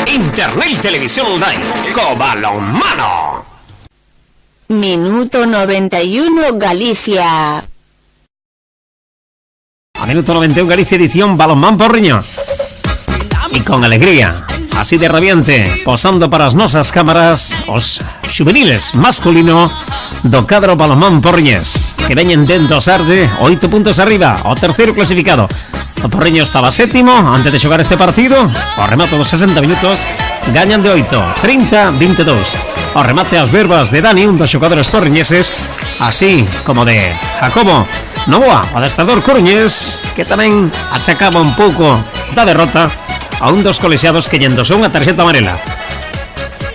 Internet y televisión online. Cobalonmano. Minuto 91 Galicia. A minuto 91 Galicia edición Balonmán Porriño. Y con alegría, así de radiante, posando para as nosas cámaras os juveniles masculino do cadro Balonmán Porriñés, que veñen de endosarlle 8 puntos arriba, o terceiro clasificado. O Porriño estaba séptimo antes de xogar este partido. O remate dos 60 minutos gañan de 8, 30-22. O remate as verbas de Dani, un dos xogadores porriñeses, así como de Jacobo Novoa, o adestrador coruñés, que tamén achacaba un pouco da derrota a un dos colexiados que lle endosou unha tarxeta amarela,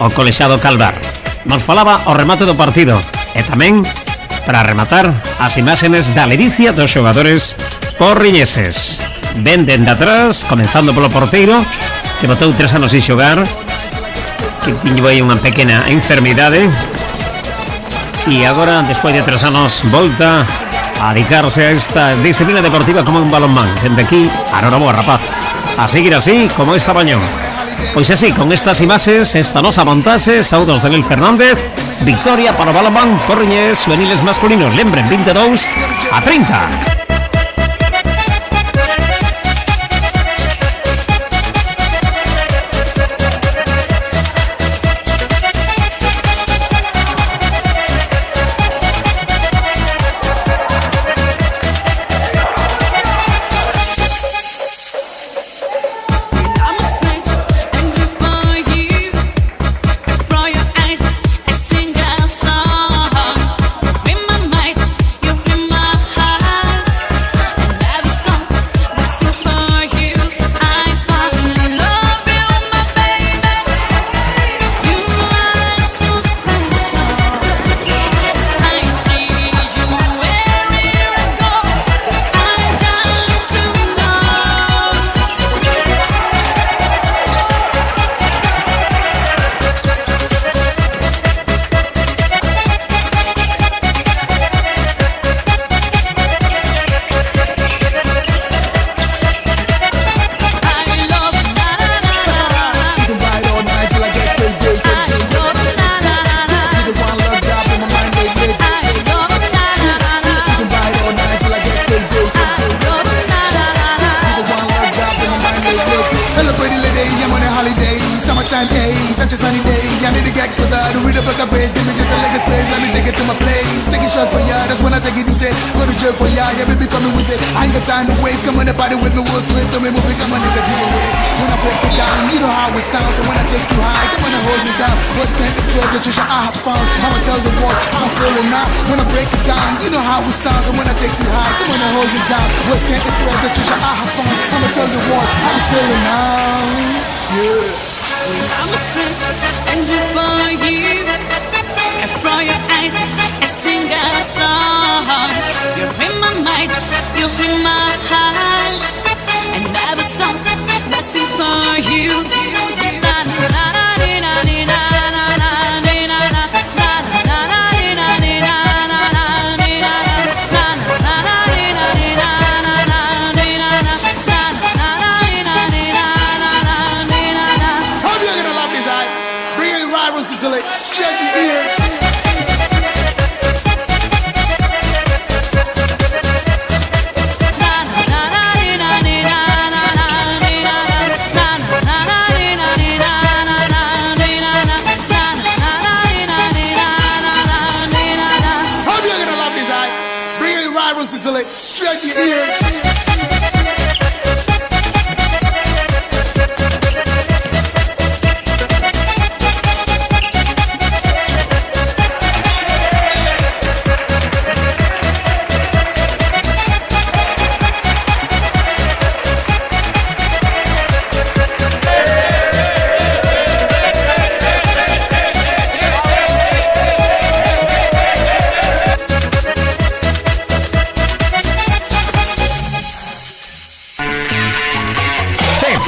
o colexiado Calvar. Nos falaba o remate do partido e tamén para rematar as imaxenes da ledicia dos xogadores porriñeses. Ven dende atrás, comenzando polo porteiro, que botou 3 anos sin xogar, que tiño aí unha pequena enfermidade e agora, despois de 3 anos, volta a dedicarse a esta disciplina deportiva como un balonmán. Dende aquí, enhoraboa, rapaz. A seguir así, como esta mañón. Pois así, con estas imaxes, esta nosa montaxe, saúdos de Nel Fernández, victoria para o balonmán porriñés juveniles masculinos. Lembren, 22-30.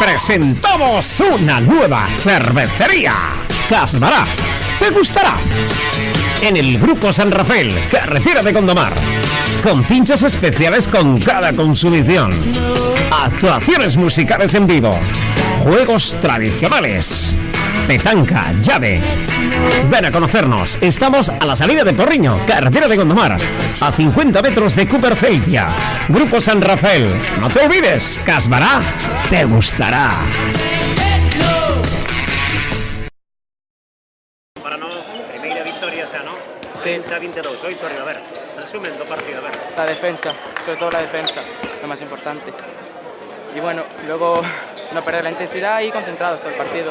Presentamos una nueva cervecería, Casbará. ¿Te gustará? En el Grupo San Rafael, carretera de Gondomar, con pinchos especiales con cada consumición, actuaciones musicales en vivo, juegos tradicionales, petanca, llave. Ven a conocernos. Estamos a la salida de Porriño, carretera de Gondomar, a 50 metros de Cooper Ceitia. Grupo San Rafael. No te olvides, Casbará te gustará. Para nos, primeira victoria xa, non? Sí. 30-22, hoy torneo, a ver, resumen do partido, a ver. La defensa, sobre todo la defensa, lo más importante. Y bueno, luego no perder la intensidad y concentrados todo el partido.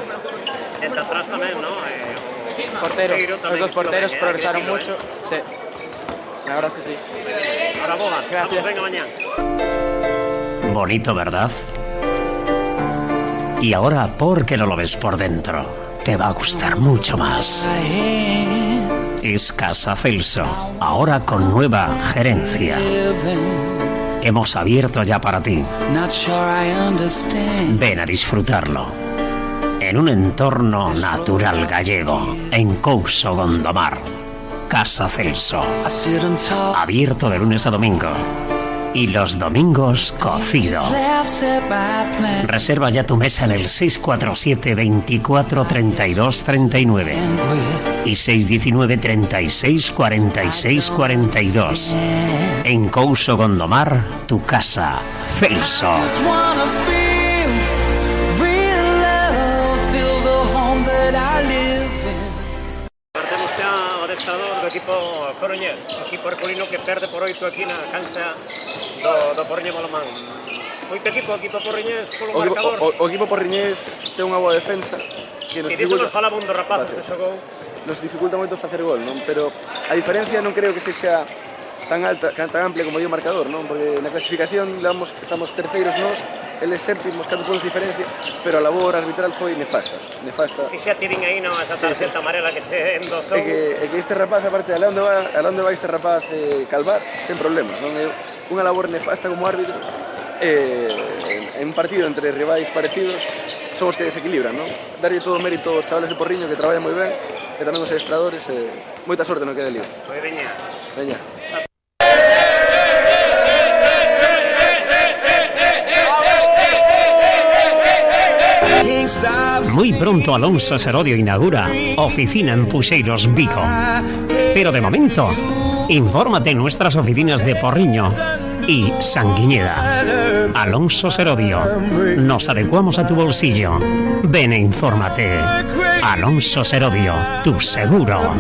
Desde atrás tamén, non? Portero, los dos porteros progresaron mucho. Sí, la verdad es que sí. Ahora boa, Gracias. venga mañana. Bonito, ¿verdad? Y ahora, porque no lo ves por dentro, te va a gustar mucho más. Es Casa Celso, ahora con nueva gerencia. Hemos abierto ya para ti. Ven a disfrutarlo. En un entorno natural gallego, en Couso, Gondomar. Casa Celso. Abierto de lunes a domingo. Y los domingos cocido. Reserva ya tu mesa en el 647 24 32 39 y 619 36 46 42. En Couso, Gondomar, tu casa Celso. Partemos xa o adestrador do equipo coruñés, o equipo herculino que perde por 8 aquí na cancha do Porriño Balonmán. Oito equipo porriñés polo marcador. O equipo porriñés ten unha boa defensa que nos E diso nos dificulta, falaba un dos rapazes que xogou. nos dificulta moito facer gol, non? Pero a diferencia non creo que sexa tan alta, tan amplia como o marcador, non? Porque na clasificación estamos terceiros nós, eles séptimos, 4 puntos de diferencia, pero a labor arbitral foi nefasta. Si xa te vin aí, non, esa tarxeta amarela que che endosou. É que este rapaz, aparte, a onde vai este rapaz calvar, ten problemas, non? É unha labor nefasta como árbitro. En un partido entre rivais parecidos son os que desequilibran, non? Darlle todo o mérito aos chavales de Porriño que traballan moi ben, e tamén os adestradores, moita sorte no que de lío. Foi veña. Veña. Muy pronto Alonso Serodio inaugura oficina en Puxeiros, Vigo. Pero de momento, infórmate en nuestras oficinas de Porriño y Sanguiñeda. Alonso Serodio, nos adecuamos a tu bolsillo. Ven e infórmate. Alonso Serodio, tu seguro.